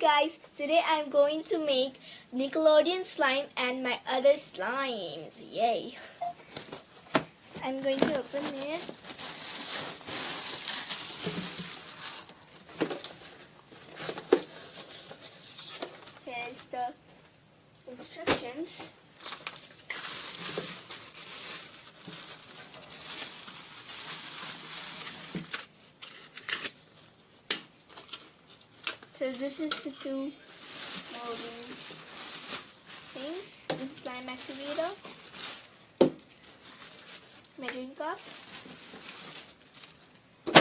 guys, today I'm going to make Nickelodeon slime and my other slimes. Yay! So I'm going to open it. Here's the instructions. So this is the two molding things. This is slime activator, measuring cup,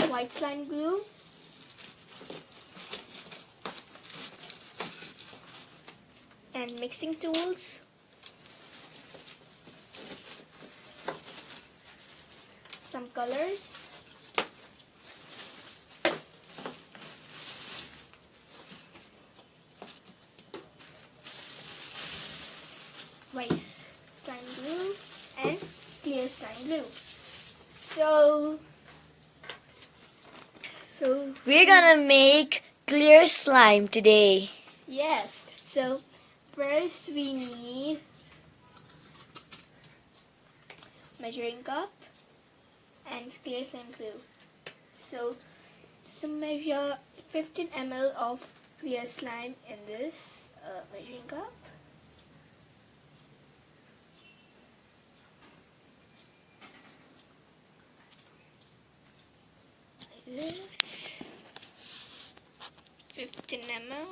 white slime glue, and mixing tools, some colors, white slime glue, and clear slime glue. So We're gonna make clear slime today. yes. So first we need measuring cup and clear slime glue. So measure 15 ml of clear slime in this measuring cup. Like this. 15 ml.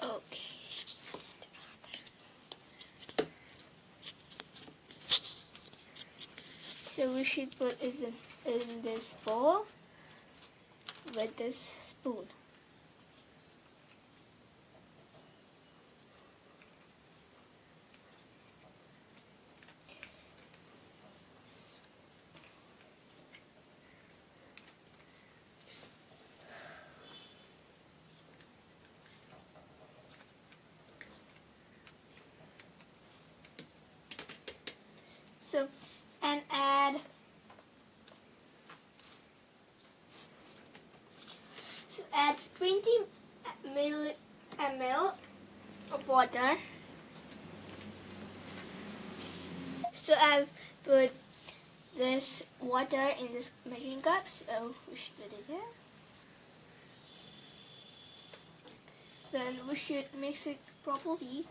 Okay. So we should put it in this bowl with this spoon. So, and add add 20 ml of water. So I've put this water in this measuring cup, so we should put it here. Then we should mix it properly.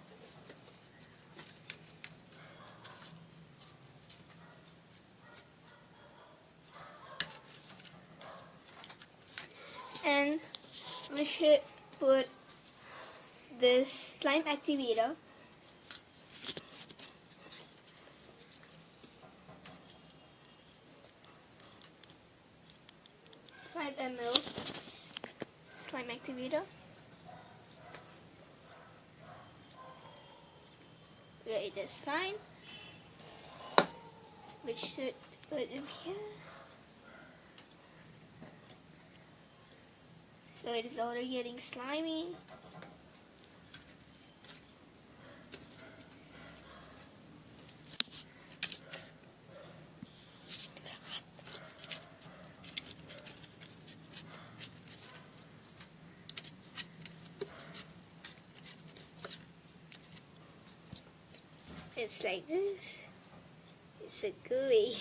And we should put this slime activator. Five ml slime activator. Okay, that's fine. We should put it here. So it is already getting slimy. It's like this. It's a gooey.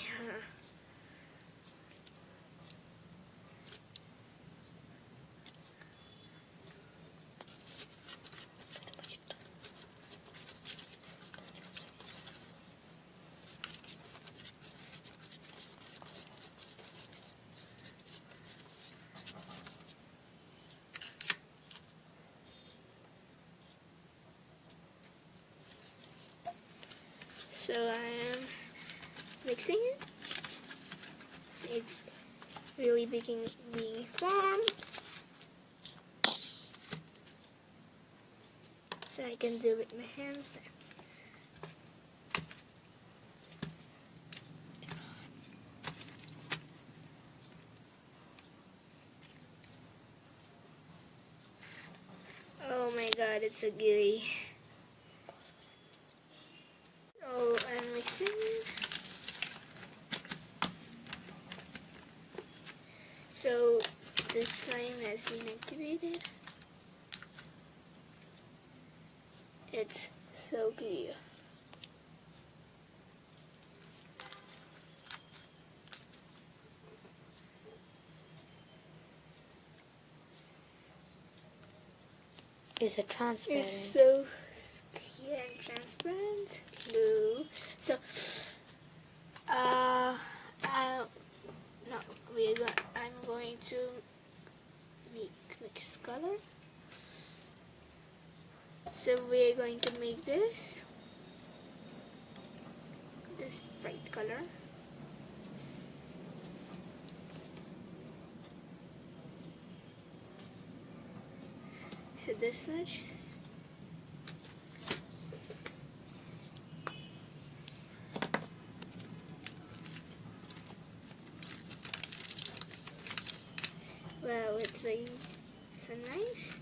So I am mixing it. It's really being formed. So I can do it with my hands now. Oh my god, it's so gooey. So I'm mixing it. So the slime has been activated. It's so clear. Is it transparent? It's so clear and transparent. Blue. So, no, I'm going to mix color. So we're going to make this bright color. So this much. Well, it's looking so nice.